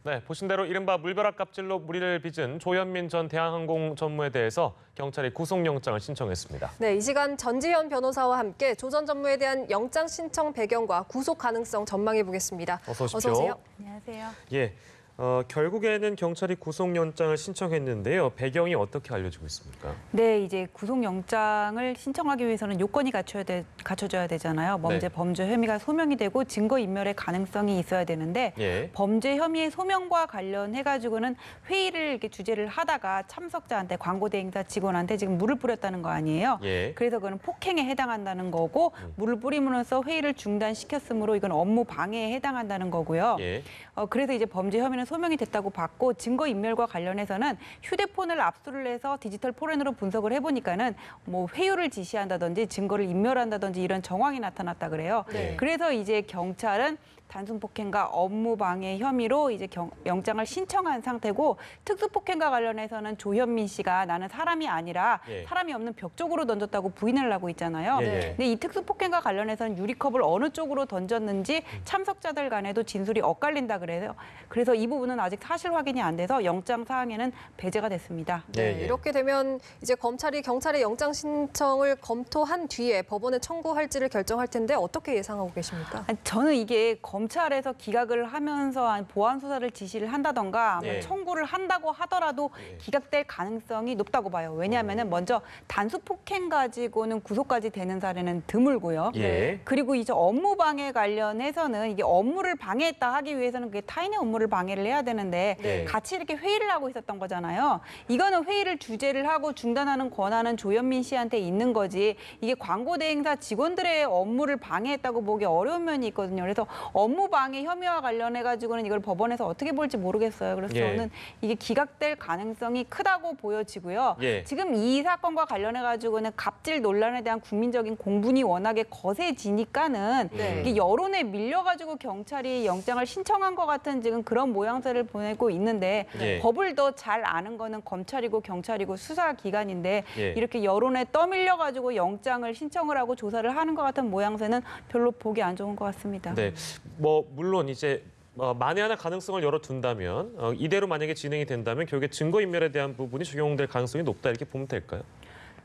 네, 보신 대로 이른바 물벼락 갑질로 무리를 빚은 조현민 전 대한항공 전무에 대해서 경찰이 구속영장을 신청했습니다. 네, 이 시간 전지현 변호사와 함께 조 전 전무에 대한 영장 신청 배경과 구속 가능성 전망해 보겠습니다. 어서 오십시오. 어서 오세요. 안녕하세요. 예, 결국에는 경찰이 구속영장을 신청했는데요. 배경이 어떻게 알려지고 있습니까? 네, 이제 구속영장을 신청하기 위해서는 요건이 갖춰져야 되잖아요. 범죄 혐의가 소명이 되고 증거인멸의 가능성이 있어야 되는데 예. 범죄 혐의의 소명과 관련해가지고는 회의를 이렇게 주재를 하다가 참석자한테 광고대행사 직원한테 지금 물을 뿌렸다는 거 아니에요. 예. 그래서 그건 폭행에 해당한다는 거고 물을 뿌림으로써 회의를 중단시켰으므로 이건 업무 방해에 해당한다는 거고요. 예. 그래서 이제 범죄 혐의는 소명이 됐다고 봤고 증거인멸과 관련해서는 휴대폰을 압수를 해서 디지털 포렌으로 분석을 해보니까는 뭐 회유를 지시한다든지 증거를 인멸한다든지 이런 정황이 나타났다 그래요. 네. 그래서 이제 경찰은 단순 폭행과 업무 방해 혐의로 이제 영장을 신청한 상태고 특수폭행과 관련해서는 조현민 씨가 나는 사람이 아니라 예. 사람이 없는 벽 쪽으로 던졌다고 부인을 하고 있잖아요. 예, 예. 근데 이 특수폭행과 관련해서는 유리컵을 어느 쪽으로 던졌는지 참석자들 간에도 진술이 엇갈린다 그래요. 그래서 이 부분은 아직 사실 확인이 안 돼서 영장 사항에는 배제가 됐습니다. 네, 예, 예. 이렇게 되면 이제 검찰이 경찰의 영장 신청을 검토한 뒤에 법원에 청구할지를 결정할 텐데 어떻게 예상하고 계십니까? 아니, 저는 이게 검찰에서 기각을 하면서 보안 수사를 지시를 한다던가 예. 청구를 한다고 하더라도 예. 기각될 가능성이 높다고 봐요. 왜냐하면 먼저 단수 폭행 가지고는 구속까지 되는 사례는 드물고요. 예. 그리고 이제 업무 방해 관련해서는 이게 업무를 방해했다 하기 위해서는 그게 타인의 업무를 방해를 해야 되는데 네. 같이 이렇게 회의를 하고 있었던 거잖아요. 이거는 회의를 주재를 하고 중단하는 권한은 조현민 씨한테 있는 거지. 이게 광고 대행사 직원들의 업무를 방해했다고 보기 어려운 면이 있거든요. 그래서 업무 방해 혐의와 관련해 가지고는 이걸 법원에서 어떻게 볼지 모르겠어요. 그래서 예. 저는 이게 기각될 가능성이 크다고 보여지고요. 예. 지금 이 사건과 관련해 가지고는 갑질 논란에 대한 국민적인 공분이 워낙에 거세지니까는 네. 이게 여론에 밀려 가지고 경찰이 영장을 신청한 것 같은 지금 그런 모양새를 보내고 있는데 예. 법을 더 잘 아는 거는 검찰이고 경찰이고 수사기관인데 예. 이렇게 여론에 떠밀려 가지고 영장을 신청을 하고 조사를 하는 것 같은 모양새는 별로 보기 안 좋은 것 같습니다. 네, 물론 이제 만에 하나 가능성을 열어둔다면 이대로 만약에 진행이 된다면 결국에 증거인멸에 대한 부분이 적용될 가능성이 높다 이렇게 보면 될까요?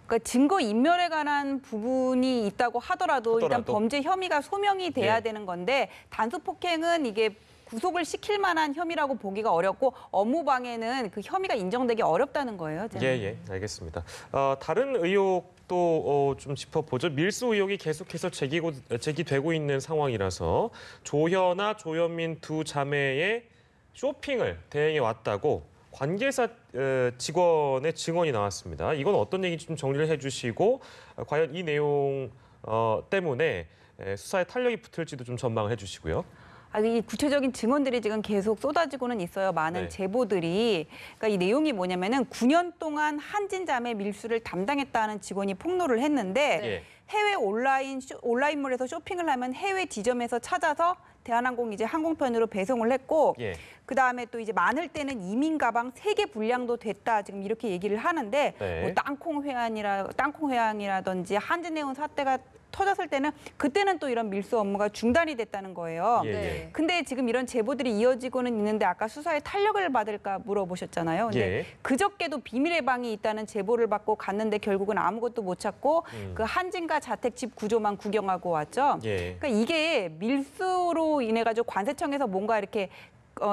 그러니까 증거 인멸에 관한 부분이 있다고 하더라도 일단 범죄 혐의가 소명이 돼야 예. 되는 건데 단수 폭행은 이게 구속을 시킬 만한 혐의라고 보기가 어렵고 업무 방해는 그 혐의가 인정되기 어렵다는 거예요. 저는. 예, 알겠습니다. 다른 의혹도 좀 짚어보죠. 밀수 의혹이 계속해서 제기되고 있는 상황이라서 조현아, 조현민 두 자매의 쇼핑을 대행해 왔다고 관계사 직원의 증언이 나왔습니다. 이건 어떤 얘기인지 좀 정리를 해주시고 과연 이 내용 때문에 수사에 탄력이 붙을지도 좀 전망을 해주시고요. 이 구체적인 증언들이 지금 계속 쏟아지고는 있어요. 많은 네. 제보들이. 그러니까 이 내용이 뭐냐면은 9년 동안 한진자매 밀수를 담당했다는 직원이 폭로를 했는데 예. 해외 온라인몰에서 쇼핑을 하면 해외 지점에서 찾아서 대한항공 이제 항공편으로 배송을 했고 예. 그다음에 또 이제 많을 때는 이민 가방 3개 분량도 됐다 지금 이렇게 얘기를 하는데 네. 뭐 땅콩 회항이라든지 한진해운 사태가 터졌을 때는 그때는 또 이런 밀수 업무가 중단이 됐다는 거예요. 예, 네. 근데 지금 이런 제보들이 이어지고는 있는데 아까 수사에 탄력을 받을까 물어보셨잖아요. 근데 예. 그저께도 비밀의 방이 있다는 제보를 받고 갔는데 결국은 아무것도 못 찾고 그 한진가 자택집 구조만 구경하고 왔죠. 예. 그러니까 이게 밀수로 인해 가지고 관세청에서 뭔가 이렇게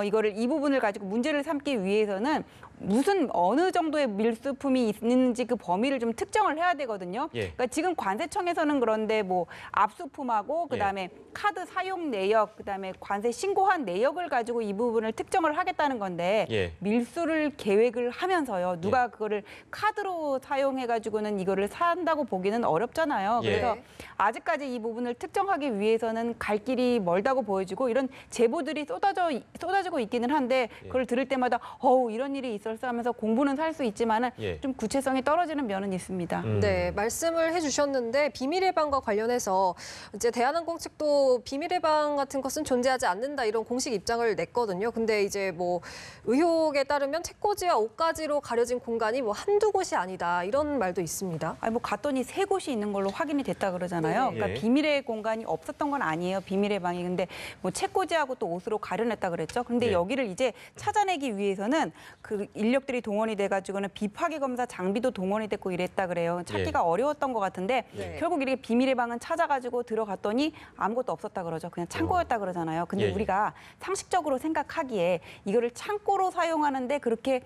이거를 이 부분을 가지고 문제를 삼기 위해서는 무슨 어느 정도의 밀수품이 있는지 그 범위를 좀 특정을 해야 되거든요. 예. 그러니까 지금 관세청에서는 그런데 뭐 압수품하고 그다음에 카드 사용 내역, 그다음에 관세 신고한 내역을 가지고 이 부분을 특정을 하겠다는 건데 예. 밀수를 계획을 하면서요. 누가 그거를 카드로 사용해 가지고는 이거를 산다고 보기는 어렵잖아요. 예. 그래서 아직까지 이 부분을 특정하기 위해서는 갈 길이 멀다고 보여지고 이런 제보들이 쏟아지고 있기는 한데 그걸 들을 때마다 이런 일이 있었어 하면서 공부는 살 수 있지만은 예. 좀 구체성이 떨어지는 면은 있습니다. 네, 말씀을 해주셨는데 비밀의 방과 관련해서 이제 대한항공 측도 비밀의 방 같은 것은 존재하지 않는다 이런 공식 입장을 냈거든요. 근데 이제 뭐 의혹에 따르면 책꽂이와 옷가지로 가려진 공간이 뭐 한두 곳이 아니다 이런 말도 있습니다. 아니 뭐 갔더니 3곳이 있는 걸로 확인이 됐다 그러잖아요. 네. 그러니까 예. 비밀의 공간이 없었던 건 아니에요. 비밀의 방이. 근데 뭐 책꽂이하고 또 옷으로 가려냈다 그랬죠. 거죠. 그런데 네. 여기를 이제 찾아내기 위해서는 그 인력들이 동원이 돼가지고는 비파괴 검사 장비도 동원이 됐고 이랬다 그래요. 찾기가 어려웠던 것 같은데 네. 결국 이렇게 비밀의 방은 찾아가지고 들어갔더니 아무것도 없었다 그러죠. 그냥 창고였다 그러잖아요. 근데 예, 예. 우리가 상식적으로 생각하기에 이거를 창고로 사용하는데 그렇게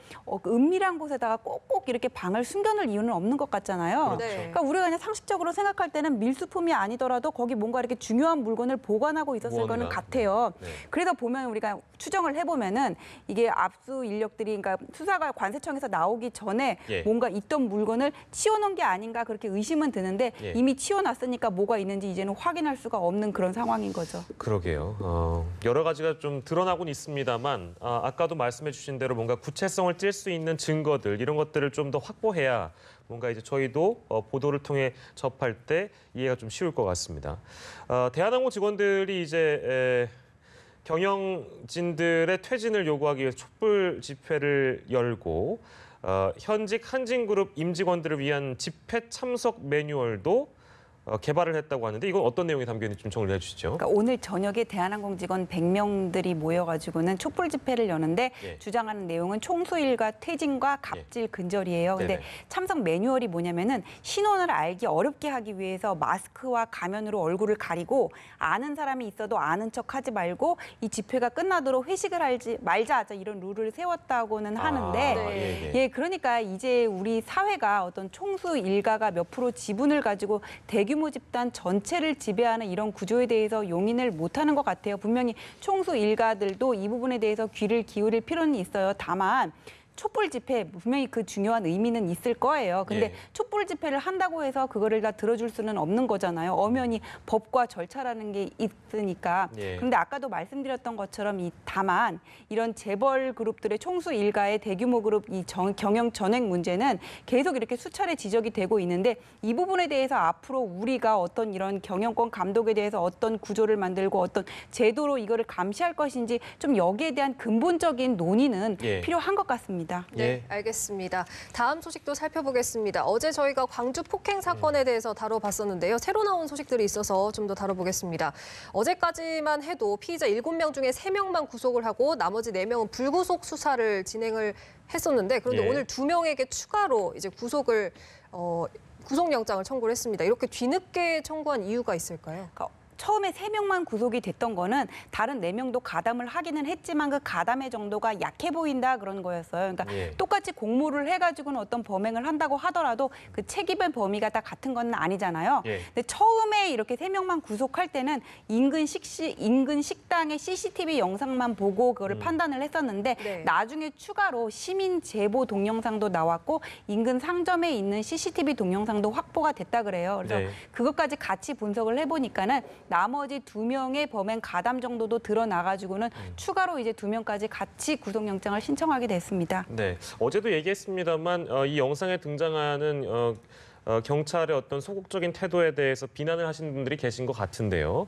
은밀한 곳에다가 꼭꼭 이렇게 방을 숨겨놓을 이유는 없는 것 같잖아요. 네. 그러니까 우리가 그냥 상식적으로 생각할 때는 밀수품이 아니더라도 거기 뭔가 이렇게 중요한 물건을 보관하고 있었을 무언가. 거는 같아요. 네. 그래서 보면 우리가 추정을 해보면은 이게 압수 인력들이 그러니까 수사가 관세청에서 나오기 전에 예. 뭔가 있던 물건을 치워놓은 게 아닌가 그렇게 의심은 드는데 예. 이미 치워놨으니까 뭐가 있는지 이제는 확인할 수가 없는 그런 상황인 거죠. 그러게요. 여러 가지가 좀 드러나곤 있습니다만 아까도 말씀해 주신 대로 뭔가 구체성을 띌 수 있는 증거들 이런 것들을 좀 더 확보해야 뭔가 이제 저희도 보도를 통해 접할 때 이해가 좀 쉬울 것 같습니다. 대한항공 직원들이 이제 경영진들의 퇴진을 요구하기 위해서 촛불 집회를 열고 현직 한진그룹 임직원들을 위한 집회 참석 매뉴얼도 개발을 했다고 하는데 이건 어떤 내용이 담겨 있는지 좀 정리해 주시죠. 그러니까 오늘 저녁에 대한항공 직원 100명들이 모여가지고는 촛불 집회를 여는데 예. 주장하는 내용은 총수 일과 퇴진과 갑질 근절이에요. 근데 네네. 참석 매뉴얼이 뭐냐면은 신원을 알기 어렵게 하기 위해서 마스크와 가면으로 얼굴을 가리고 아는 사람이 있어도 아는 척하지 말고 이 집회가 끝나도록 회식을 하지 말자 이런 룰을 세웠다고는 하는데 네. 예, 그러니까 이제 우리 사회가 어떤 총수 일가가 몇 프로 지분을 가지고 대규모 집단 전체를 지배하는 이런 구조에 대해서 용인을 못하는 것 같아요. 분명히 총수 일가들도 이 부분에 대해서 귀를 기울일 필요는 있어요. 다만 촛불 집회 분명히 그 중요한 의미는 있을 거예요. 근데 예. 촛불 집회를 한다고 해서 그거를 다 들어줄 수는 없는 거잖아요. 엄연히 법과 절차라는 게 있으니까. 예. 그런데 아까도 말씀드렸던 것처럼 다만 이런 재벌 그룹들의 총수 일가의 대규모 그룹 경영 전횡 문제는 계속 이렇게 수차례 지적이 되고 있는데 이 부분에 대해서 앞으로 우리가 어떤 이런 경영권 감독에 대해서 어떤 구조를 만들고 어떤 제도로 이거를 감시할 것인지 좀 여기에 대한 근본적인 논의는 예. 필요한 것 같습니다. 네, 예. 알겠습니다. 다음 소식도 살펴보겠습니다. 어제 저희가 광주 폭행 사건에 대해서 다뤄봤었는데요. 새로 나온 소식들이 있어서 좀 더 다뤄보겠습니다. 어제까지만 해도 피의자 7명 중에 3명만 구속을 하고 나머지 4명은 불구속 수사를 진행을 했었는데 그런데 예. 오늘 2명에게 추가로 이제 구속영장을 청구를 했습니다. 이렇게 뒤늦게 청구한 이유가 있을까요? 그러니까 처음에 3명만 구속이 됐던 거는 다른 4명도 가담을 하기는 했지만 그 가담의 정도가 약해 보인다 그런 거였어요. 그러니까 예. 똑같이 공모를 해가지고는 어떤 범행을 한다고 하더라도 그 책임의 범위가 다 같은 건 아니잖아요. 예. 근데 처음에 이렇게 3명만 구속할 때는 인근 식당의 CCTV 영상만 보고 그거를 판단을 했었는데 네. 나중에 추가로 시민 제보 동영상도 나왔고 인근 상점에 있는 CCTV 동영상도 확보가 됐다 그래요. 그래서 네. 그것까지 같이 분석을 해보니까는 나머지 2명의 범행 가담 정도도 드러나가지고는 추가로 이제 2명까지 같이 구속영장을 신청하게 됐습니다. 네, 어제도 얘기했습니다만 이 영상에 등장하는 경찰의 어떤 소극적인 태도에 대해서 비난을 하시는 분들이 계신 것 같은데요.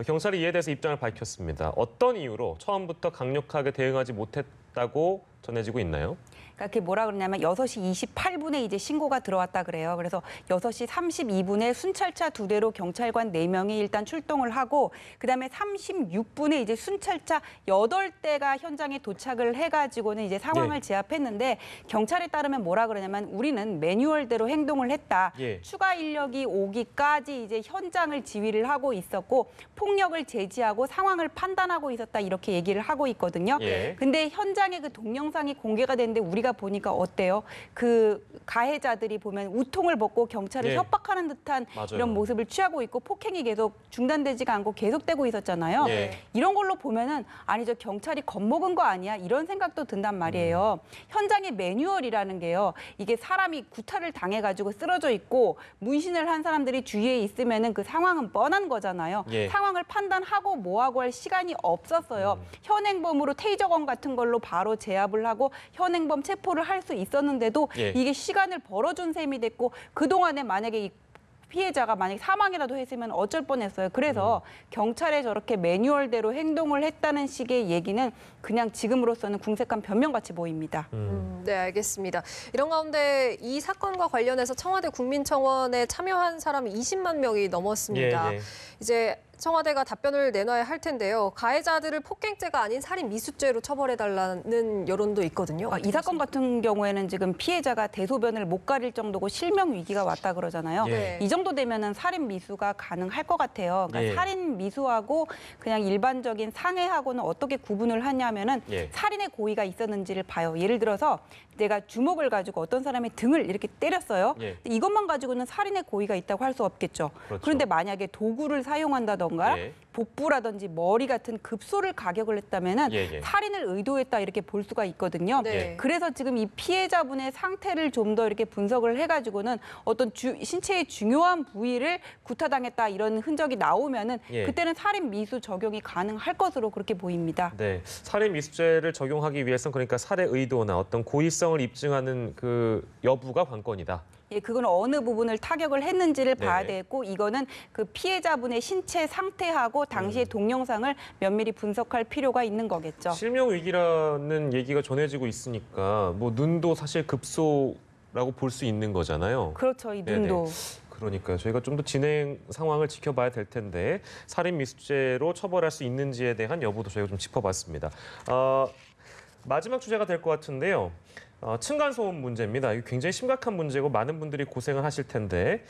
경찰이 이에 대해서 입장을 밝혔습니다. 어떤 이유로 처음부터 강력하게 대응하지 못했다고 전해지고 있나요? 그러니까 그게 뭐라 그러냐면 6시 28분에 이제 신고가 들어왔다 그래요. 그래서 6시 32분에 순찰차 2대로 경찰관 4명이 일단 출동을 하고 그다음에 36분에 이제 순찰차 8대가 현장에 도착을 해가지고는 이제 상황을 예. 제압했는데 경찰에 따르면 뭐라 그러냐면 우리는 매뉴얼대로 행동을 했다. 예. 추가 인력이 오기까지 이제 현장을 지휘를 하고 있었고 폭력을 제지하고 상황을 판단하고 있었다 이렇게 얘기를 하고 있거든요. 예. 근데 현장에 그 동영상이 공개가 됐는데 우리가 보니까 어때요? 그 가해자들이 보면 우통을 벗고 경찰을 예. 협박하는 듯한 맞아요. 이런 모습을 취하고 있고 폭행이 계속 중단되지가 않고 계속되고 있었잖아요. 예. 이런 걸로 보면은 아니 저 경찰이 겁먹은 거 아니야? 이런 생각도 든단 말이에요. 현장의 매뉴얼이라는 게요. 이게 사람이 구타를 당해가지고 쓰러져 있고 문신을 한 사람들이 주위에 있으면은 그 상황은 뻔한 거잖아요. 예. 상황을 판단하고 뭐하고 할 시간이 없었어요. 현행범으로 테이저건 같은 걸로 바로 제압을 하고 현행범 체포를 할 수 있었는데도 예. 이게 시간을 벌어준 셈이 됐고 그동안에 만약에 이 피해자가 만약에 사망이라도 했으면 어쩔 뻔했어요. 그래서 경찰에 저렇게 매뉴얼대로 행동을 했다는 식의 얘기는 그냥 지금으로서는 궁색한 변명같이 보입니다. 네, 알겠습니다. 이런 가운데 이 사건과 관련해서 청와대 국민청원에 참여한 사람이 20만 명이 넘었습니다. 예, 예. 이제 청와대가 답변을 내놔야 할 텐데요. 가해자들을 폭행죄가 아닌 살인 미수죄로 처벌해달라는 여론도 있거든요. 이 사건 같은 경우에는 지금 피해자가 대소변을 못 가릴 정도고 실명 위기가 왔다 그러잖아요. 네. 이 정도 되면은 살인 미수가 가능할 것 같아요. 그러니까 예. 살인 미수하고 그냥 일반적인 상해하고는 어떻게 구분을 하냐면은 예. 살인의 고의가 있었는지를 봐요. 예를 들어서 내가 주먹을 가지고 어떤 사람의 등을 이렇게 때렸어요. 예. 근데 이것만 가지고는 살인의 고의가 있다고 할 수 없겠죠. 그렇죠. 그런데 만약에 도구를 사용한다던가 예. 복부라든지 머리 같은 급소를 가격을 했다면은 예, 예. 살인을 의도했다 이렇게 볼 수가 있거든요. 네. 그래서 지금 이 피해자분의 상태를 좀 더 이렇게 분석을 해가지고는 어떤 신체의 중요한 부위를 구타당했다 이런 흔적이 나오면은 예. 그때는 살인 미수 적용이 가능할 것으로 그렇게 보입니다. 네, 살인 미수죄를 적용하기 위해서는 그러니까 살해 의도나 어떤 고의성을 입증하는 그 여부가 관건이다. 예, 그건 어느 부분을 타격을 했는지를 봐야 네네. 되겠고 이거는 그 피해자분의 신체 상태하고 당시의 동영상을 면밀히 분석할 필요가 있는 거겠죠. 실명 위기라는 얘기가 전해지고 있으니까 뭐 눈도 사실 급소라고 볼 수 있는 거잖아요. 그렇죠, 이 네네. 눈도. 그러니까요. 저희가 좀 더 진행 상황을 지켜봐야 될 텐데 살인 미수죄로 처벌할 수 있는지에 대한 여부도 저희가 좀 짚어봤습니다. 마지막 주제가 될 것 같은데요. 층간소음 문제입니다. 이거 굉장히 심각한 문제고 많은 분들이 고생을 하실 텐데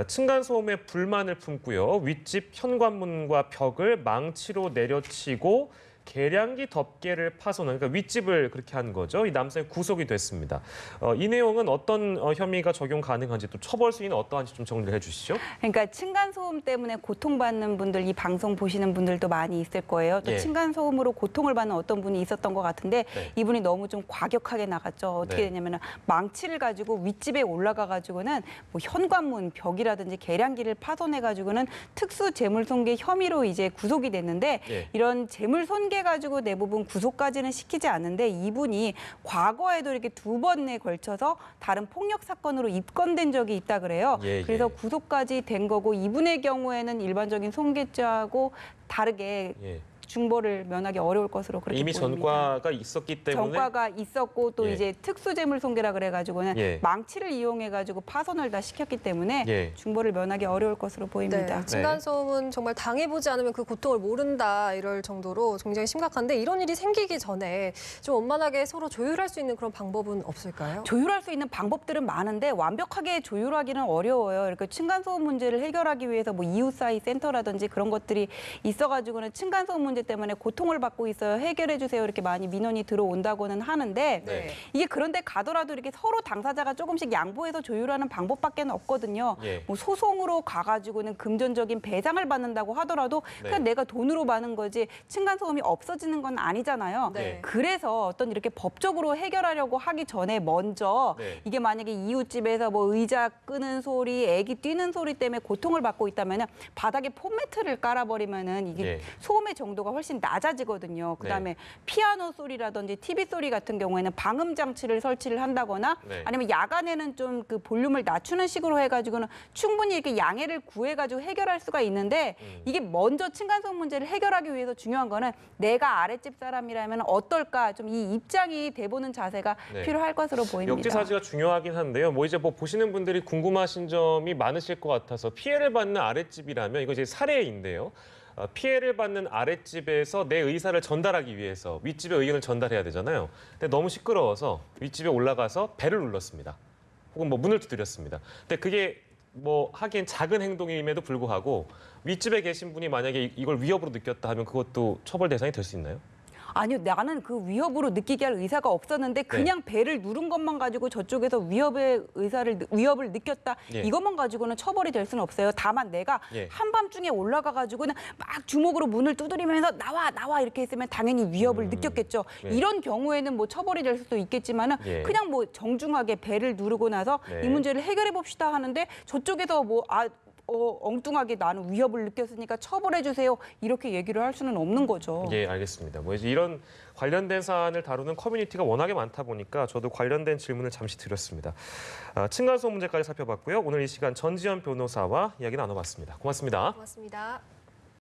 층간소음에 불만을 품고요. 윗집 현관문과 벽을 망치로 내려치고 계량기 덮개를 파손한, 그러니까 윗집을 그렇게 한 거죠. 이 남성이 구속이 됐습니다. 이 내용은 어떤 혐의가 적용 가능한지 또 처벌 수위는 어떠한지 좀 정리를 해주시죠. 그러니까 층간소음 때문에 고통받는 분들, 이 방송 보시는 분들도 많이 있을 거예요. 또 예. 층간소음으로 고통을 받는 어떤 분이 있었던 것 같은데 네. 이분이 너무 좀 과격하게 나갔죠. 어떻게 네. 되냐면 망치를 가지고 윗집에 올라가 가지고는 뭐 현관문, 벽이라든지 계량기를 파손해 가지고는 특수 재물손괴 혐의로 이제 구속이 됐는데 예. 이런 재물손괴 가지고 대부분 구속까지는 시키지 않는데 이분이 과거에도 이렇게 2번에 걸쳐서 다른 폭력 사건으로 입건된 적이 있다 그래요. 예, 그래서 예. 구속까지 된 거고 이분의 경우에는 일반적인 손괴죄하고 다르게 예. 중벌을 면하기 어려울 것으로 그렇게 이미 보입니다. 전과가 있었기 때문에 전과가 있었고 또 예. 이제 특수재물손괴라 그래가지고는 예. 망치를 이용해가지고 파손을 다 시켰기 때문에 예. 중벌을 면하기 어려울 것으로 보입니다. 네, 층간소음은 정말 당해보지 않으면 그 고통을 모른다 이럴 정도로 굉장히 심각한데 이런 일이 생기기 전에 좀 원만하게 서로 조율할 수 있는 그런 방법은 없을까요? 조율할 수 있는 방법들은 많은데 완벽하게 조율하기는 어려워요. 이렇게 층간소음 문제를 해결하기 위해서 뭐 이웃 사이 센터라든지 그런 것들이 있어가지고는 층간소음 문제 때문에 고통을 받고 있어요. 해결해 주세요. 이렇게 많이 민원이 들어온다고는 하는데 네. 이게 그런데 가더라도 이렇게 서로 당사자가 조금씩 양보해서 조율하는 방법밖에 없거든요. 예. 뭐 소송으로 가가지고는 금전적인 배상을 받는다고 하더라도 네. 그냥 내가 돈으로 받는 거지 층간소음이 없어지는 건 아니잖아요. 네. 그래서 어떤 이렇게 법적으로 해결하려고 하기 전에 먼저 네. 이게 만약에 이웃집에서 뭐 의자 끄는 소리, 애기 뛰는 소리 때문에 고통을 받고 있다면 바닥에 폼매트를 깔아버리면은 이게 예. 소음의 정도가 훨씬 낮아지거든요. 그다음에 피아노 소리라든지 TV 소리 같은 경우에는 방음 장치를 설치를 한다거나 네. 아니면 야간에는 좀 그 볼륨을 낮추는 식으로 해가지고는 충분히 이렇게 양해를 구해가지고 해결할 수가 있는데 이게 먼저 층간소음 문제를 해결하기 위해서 중요한 거는 내가 아랫집 사람이라면 어떨까 좀 이 입장이 돼보는 자세가 네. 필요할 것으로 보입니다. 역지사지가 중요하긴 한데요. 뭐 이제 뭐 보시는 분들이 궁금하신 점이 많으실 것 같아서 피해를 받는 아랫집이라면 이거 이제 사례인데요. 피해를 받는 아랫집에서 내 의사를 전달하기 위해서 윗집의 의견을 전달해야 되잖아요. 근데 너무 시끄러워서 윗집에 올라가서 벨을 눌렀습니다. 혹은 뭐 문을 두드렸습니다. 근데 그게 뭐 하기엔 작은 행동임에도 불구하고 윗집에 계신 분이 만약에 이걸 위협으로 느꼈다 하면 그것도 처벌 대상이 될 수 있나요? 아니요, 나는 그 위협으로 느끼게 할 의사가 없었는데 그냥 배를 누른 것만 가지고 저쪽에서 위협을 느꼈다. 예. 이것만 가지고는 처벌이 될 수는 없어요. 다만 내가 예. 한밤중에 올라가 가지고는 막 주먹으로 문을 두드리면서 나와 이렇게 했으면 당연히 위협을 느꼈겠죠. 네. 이런 경우에는 뭐 처벌이 될 수도 있겠지만은 예. 그냥 뭐 정중하게 배를 누르고 나서 네. 이 문제를 해결해 봅시다 하는데 저쪽에서 엉뚱하게 나는 위협을 느꼈으니까 처벌해 주세요. 이렇게 얘기를 할 수는 없는 거죠. 예, 알겠습니다. 뭐 이제 이런 관련된 사안을 다루는 커뮤니티가 워낙에 많다 보니까 저도 관련된 질문을 잠시 드렸습니다. 층간소음 문제까지 살펴봤고요. 오늘 이 시간 전지현 변호사와 이야기 나눠봤습니다. 고맙습니다. 고맙습니다.